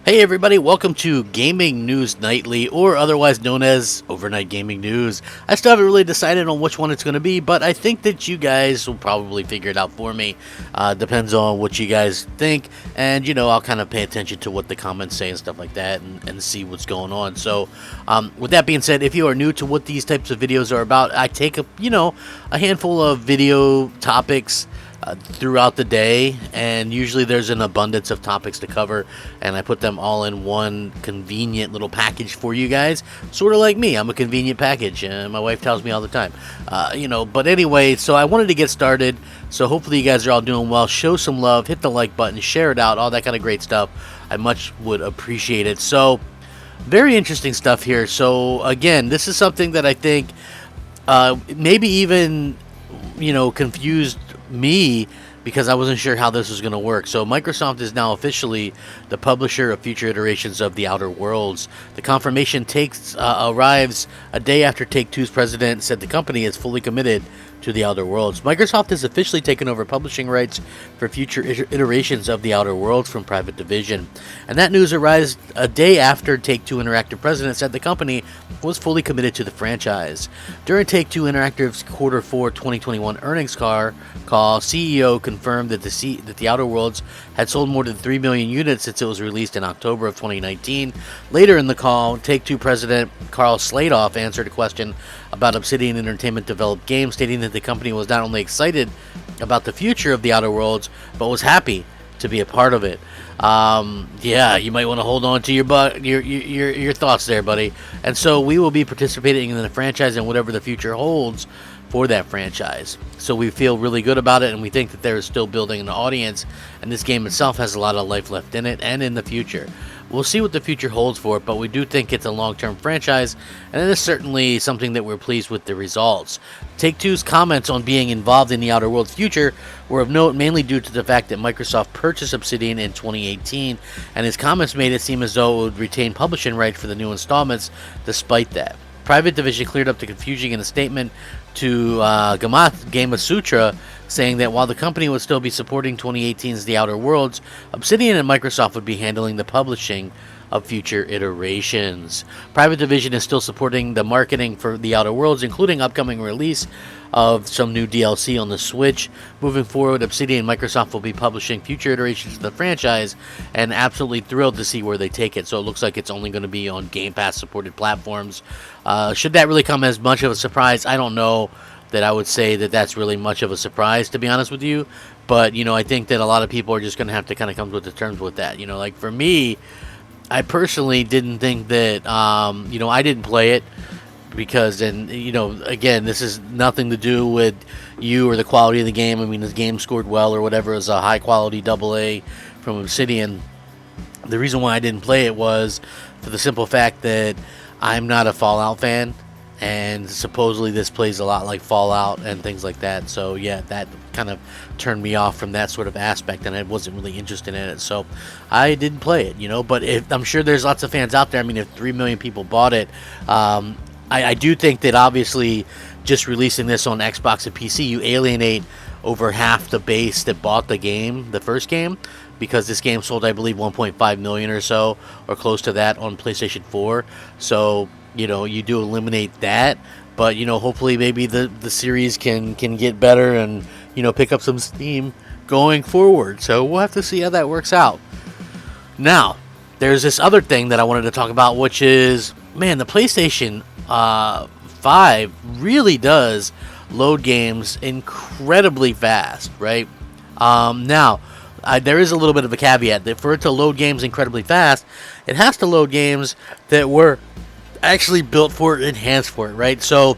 Hey everybody, welcome to Gaming News Nightly, or otherwise known as Overnight Gaming News. I still haven't really decided on which one it's going to be, but I think that you guys will probably figure it out for me. Depends on what you guys think, and I'll kind of pay attention to what the comments say and stuff like that, and see what's going on. So, with that being said, if you are new to what these types of videos are about, I take a handful of video topics throughout the day, and usually there's an abundance of topics to cover, and I put them all in one convenient little package for you guys, sort of like me. I'm a convenient package, and my wife tells me all the time. But anyway, so I wanted to get started, so hopefully you guys are all doing well. Show some love, hit the like button, share it out, all that kind of great stuff. I much would appreciate it. So very interesting stuff here. So again, this is something that I think maybe even confused me, because I wasn't sure how this was going to work. So Microsoft is now officially the publisher of future iterations of The Outer Worlds. The confirmation arrives a day after Take-Two's president said the company is fully committed to The Outer Worlds. Microsoft has officially taken over publishing rights for future iterations of The Outer Worlds from Private Division. And that news arrives a day after Take-Two Interactive president said the company was fully committed to the franchise. During Take-Two Interactive's Q4 2021 earnings call, CEO confirmed that The Outer Worlds had sold more than 3 million units since it was released in October of 2019. Later in the call, Take-Two president Karl Sladoff answered a question about Obsidian Entertainment developed games, stating that the company was not only excited about the future of The Outer Worlds, but was happy to be a part of it. You might want to hold on to your thoughts there, buddy. And so we will be participating in the franchise and whatever the future holds for that franchise. So we feel really good about it, and we think that there is still building an audience, and this game itself has a lot of life left in it and in the future. We'll see what the future holds for it, but we do think it's a long-term franchise, and it is certainly something that we're pleased with the results. Take-Two's comments on being involved in The Outer Worlds' future were of note, mainly due to the fact that Microsoft purchased Obsidian in 2018, and his comments made it seem as though it would retain publishing rights for the new installments despite that. Private Division cleared up the confusion in a statement to Gamasutra, saying that while the company would still be supporting 2018's The Outer Worlds, Obsidian and Microsoft would be handling the publishing of future iterations. Private Division is still supporting the marketing for The Outer Worlds, including upcoming release of some new DLC on the Switch. Moving forward, Obsidian and Microsoft will be publishing future iterations of the franchise, and absolutely thrilled to see where they take it. So it looks like it's only going to be on Game Pass supported platforms. Should that really come as much of a surprise? I don't know that I would say that that's really much of a surprise, to be honest with you. But, I think that a lot of people are just going to have to kind of come to the terms with that. Like for me, I personally didn't think that, I didn't play it because, and, again, this is nothing to do with you or the quality of the game. I mean, the game scored well or whatever. It was a high quality AA from Obsidian. The reason why I didn't play it was for the simple fact that I'm not a Fallout fan, and supposedly this plays a lot like Fallout and things like that. So yeah, that kind of turned me off from that sort of aspect, and I wasn't really interested in it. So I didn't play it, but I'm sure there's lots of fans out there. I mean, if 3 million people bought it, I do think that obviously just releasing this on Xbox and PC, you alienate over half the base that bought the first game, because this game sold, I believe, 1.5 million or so, or close to that on PlayStation 4. So you do eliminate that, but hopefully maybe the series can get better and pick up some steam going forward. So we'll have to see how that works out. Now, there's this other thing that I wanted to talk about, which is, man, the PlayStation 5 really does load games incredibly fast, right? There is a little bit of a caveat that for it to load games incredibly fast, it has to load games that were actually built for it, enhanced for it, right? So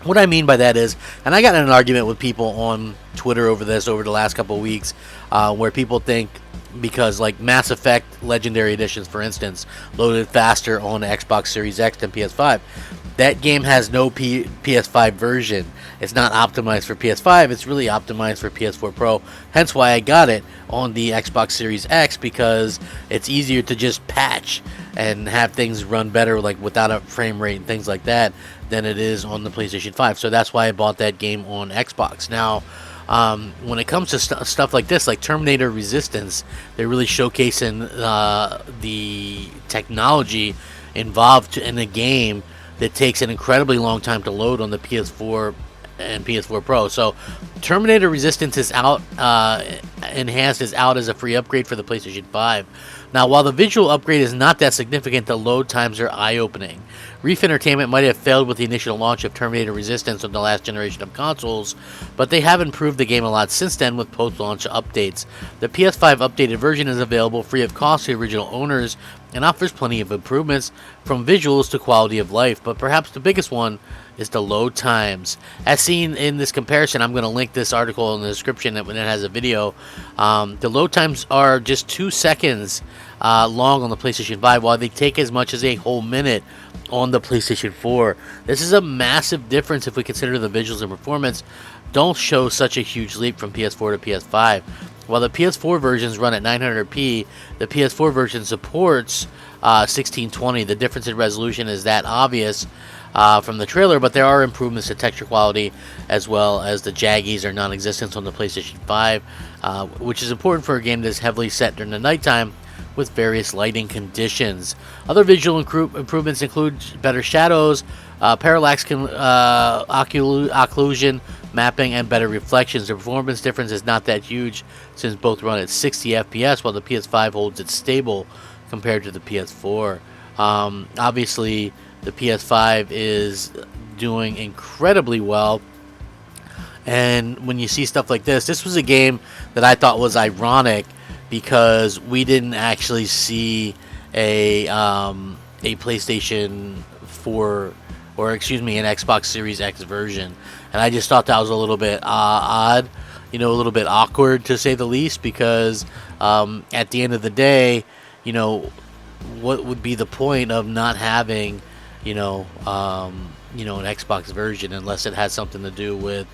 what I mean by that is, and I got in an argument with people on Twitter over the last couple of weeks, where people think because like Mass Effect Legendary Editions, for instance, loaded faster on Xbox Series X than PS5. That game has no PS5 version. It's not optimized for PS5. It's really optimized for PS4 Pro. Hence why I got it on the Xbox Series X, because it's easier to just patch and have things run better, like without a frame rate and things like that, than it is on the PlayStation 5. So that's why I bought that game on Xbox. Now, When it comes to stuff like this, like Terminator Resistance, they're really showcasing the technology involved in a game that takes an incredibly long time to load on the PS4 and PS4 Pro. So Terminator Resistance is out, Enhanced is out as a free upgrade for the PlayStation 5. Now, while the visual upgrade is not that significant, the load times are eye-opening. Reef Entertainment might have failed with the initial launch of Terminator Resistance on the last generation of consoles, but they have improved the game a lot since then with post-launch updates. The PS5 updated version is available free of cost to original owners and offers plenty of improvements from visuals to quality of life, but perhaps the biggest one is the load times. As seen in this comparison, I'm going to link this article in the description when it has a video. The load times are just 2 seconds long on the PlayStation 5, while they take as much as a whole minute on the PlayStation 4. This is a massive difference if we consider the visuals and performance don't show such a huge leap from PS4 to PS5. While the PS4 versions run at 900p, the PS4 version supports 1620. The difference in resolution is that obvious from the trailer, but there are improvements to texture quality as well as the jaggies are non-existent on the PlayStation 5, which is important for a game that is heavily set during the nighttime with various lighting conditions. Other visual improvements include better shadows, parallax occlusion, mapping, and better reflections. The performance difference is not that huge since both run at 60 FPS, while the PS5 holds it stable compared to the PS4. Obviously, the PS5 is doing incredibly well. And when you see stuff like this was a game that I thought was ironic because we didn't actually see a PlayStation 4, or excuse me, an Xbox Series X version. And I just thought that was a little bit odd, a little bit awkward to say the least, because at the end of the day, what would be the point of not having, an Xbox version unless it has something to do with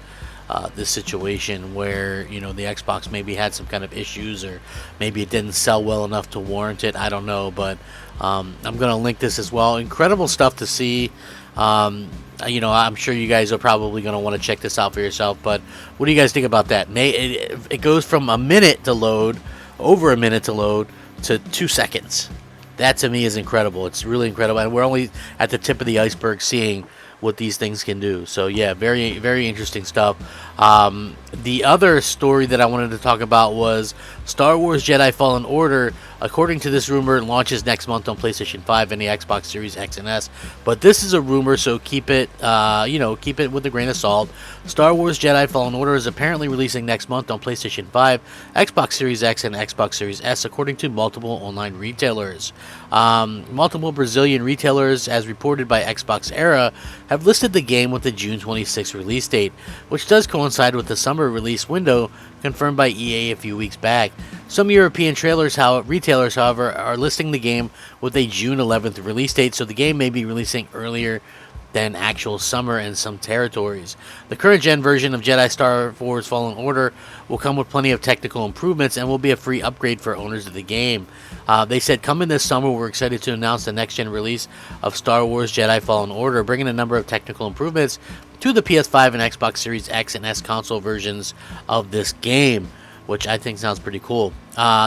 this situation where, the Xbox maybe had some kind of issues, or maybe it didn't sell well enough to warrant it. I don't know, but I'm going to link this as well. Incredible stuff to see. I'm sure you guys are probably going to want to check this out for yourself, but what do you guys think about that? It goes from over a minute to load, to 2 seconds. That to me is incredible. It's really incredible, and we're only at the tip of the iceberg seeing what these things can do. So yeah, very, very interesting stuff. The other story that I wanted to talk about was Star Wars Jedi Fallen Order. According to this rumor, it launches next month on PlayStation 5 and the Xbox Series X and S. But this is a rumor, so keep it with a grain of salt. Star Wars Jedi Fallen Order is apparently releasing next month on PlayStation 5, Xbox Series X, and Xbox Series S, according to multiple online retailers. Multiple Brazilian retailers, as reported by Xbox Era, have listed the game with the June 26th release date, which does coincide with the summer release window confirmed by EA a few weeks back. Some European retailers, however, are listing the game with a June 11th release date, so the game may be releasing earlier than actual summer in some territories. The current gen version of Jedi Star Wars Fallen Order will come with plenty of technical improvements and will be a free upgrade for owners of the game. They said, coming this summer, we're excited to announce the next gen release of Star Wars Jedi Fallen Order, bringing a number of technical improvements to the PS5 and Xbox Series X and S console versions of this game, which I think sounds pretty cool.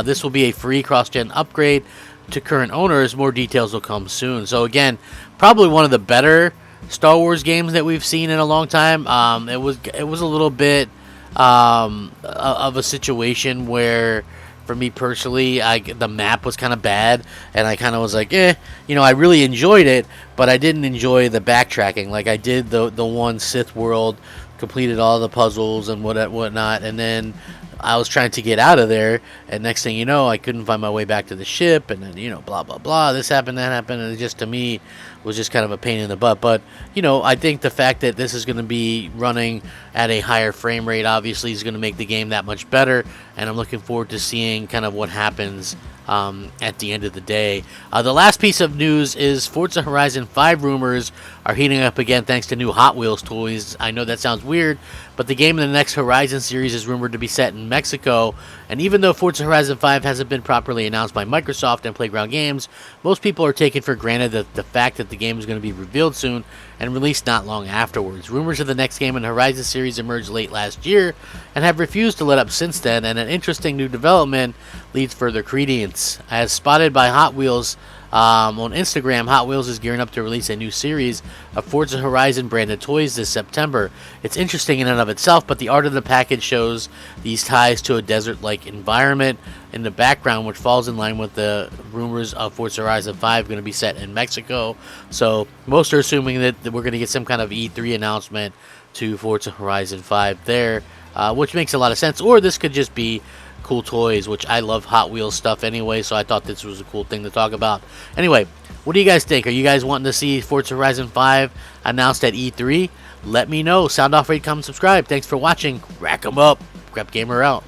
This will be a free cross-gen upgrade to current owners. More details will come soon. So again, probably one of the better Star Wars games that we've seen in a long time. It was a little bit of a situation where, for me personally, the map was kind of bad, and I kind of was like, I really enjoyed it, but I didn't enjoy the backtracking. Like I did the one Sith world, completed all the puzzles and whatnot, and then I was trying to get out of there, and next thing you know, I couldn't find my way back to the ship, and then, blah, blah, blah, this happened, that happened, and it just, to me, was just kind of a pain in the butt. But, I think the fact that this is going to be running at a higher frame rate, obviously, is going to make the game that much better, and I'm looking forward to seeing kind of what happens at the end of the day. The last piece of news is Forza Horizon 5 rumors are heating up again thanks to new Hot Wheels toys. I know that sounds weird, but the game in the next Horizon series is rumored to be set in Mexico, and even though Forza Horizon 5 hasn't been properly announced by Microsoft and Playground Games, most people are taking for granted that the fact that the game is going to be revealed soon and released not long afterwards. Rumors of the next game in the Horizon series emerged late last year and have refused to let up since then, and an interesting new development leads further credence. As spotted by Hot Wheels on Instagram, Hot Wheels is gearing up to release a new series of Forza Horizon branded toys this September. It's interesting in and of itself, but the art of the package shows these ties to a desert-like environment in the background, which falls in line with the rumors of Forza Horizon 5 going to be set in Mexico. So most are assuming that we're going to get some kind of E3 announcement to Forza Horizon 5 there, which makes a lot of sense. Or this could just be cool toys, which I love Hot Wheels stuff anyway, so I thought this was a cool thing to talk about. Anyway, what do you guys think? Are you guys wanting to see Forza Horizon 5 announced at E3? Let me know. Sound off, rate, comment, subscribe. Thanks for watching. Rack 'em up. Crapgamer out.